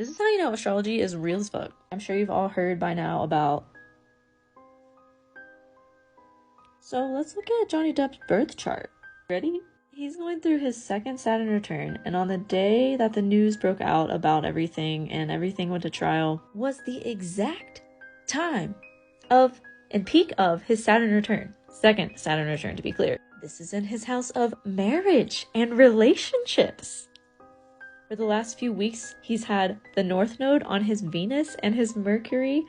This is how you know astrology is real as fuck. I'm sure you've all heard by now about... So let's look at Johnny Depp's birth chart. Ready? He's going through his second Saturn return, and on the day that the news broke out about everything and everything went to trial was the exact time of and peak of his Saturn return. Second Saturn return, to be clear. This is in his house of marriage and relationships. For the last few weeks, he's had the North Node on his Venus and his Mercury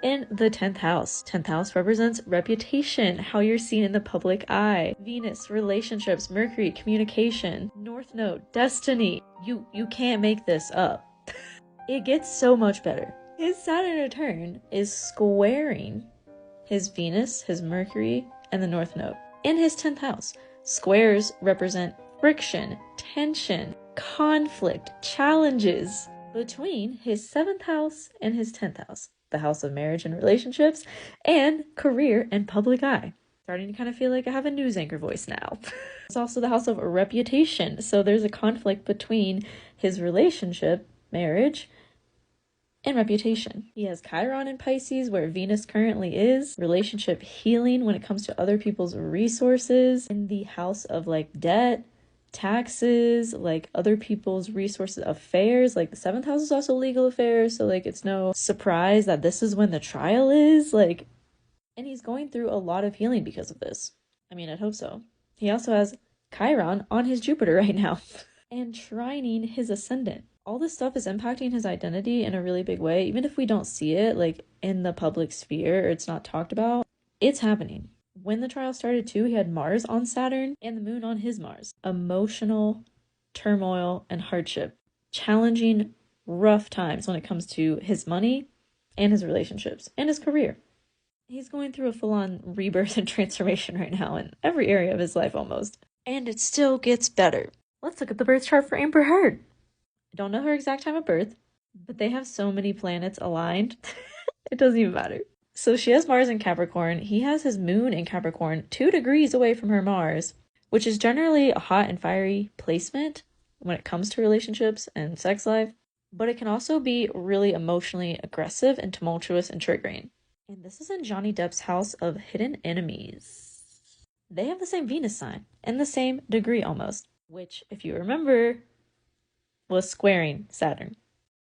in the 10th house. 10th house represents reputation, how you're seen in the public eye. Venus, relationships, Mercury, communication. North Node, destiny. You can't make this up. It gets so much better. His Saturn return is squaring his Venus, his Mercury, and the North Node in his 10th house. Squares represent friction, tension, conflict, challenges between his 7th house and his 10th house, the house of marriage and relationships, and career and public eye. Starting to kind of feel like I have a news anchor voice now. It's also the house of reputation, so there's a conflict between his relationship, marriage, and reputation. He has Chiron in Pisces, where Venus currently is. Relationship healing when it comes to other people's resources. In the house of like debt, taxes, like other people's resources, affairs. Like the 7th house is also legal affairs, so like it's no surprise that this is when the trial is. Like, and he's going through a lot of healing because of this. I mean, I'd hope so. He also has Chiron on his Jupiter right now and trining his ascendant. All this stuff is impacting his identity in a really big way. Even if we don't see it like in the public sphere or it's not talked about, it's happening. When the trial started too, he had Mars on Saturn and the moon on his Mars. Emotional turmoil and hardship. Challenging, rough times when it comes to his money and his relationships and his career. He's going through a full-on rebirth and transformation right now in every area of his life almost. And it still gets better. Let's look at the birth chart for Amber Heard. I don't know her exact time of birth, but they have so many planets aligned. It doesn't even matter. So she has Mars in Capricorn. He has his moon in Capricorn, 2 degrees away from her Mars, which is generally a hot and fiery placement when it comes to relationships and sex life. But it can also be really emotionally aggressive and tumultuous and triggering. And this is in Johnny Depp's house of hidden enemies. They have the same Venus sign and the same degree almost, which, if you remember, was squaring Saturn.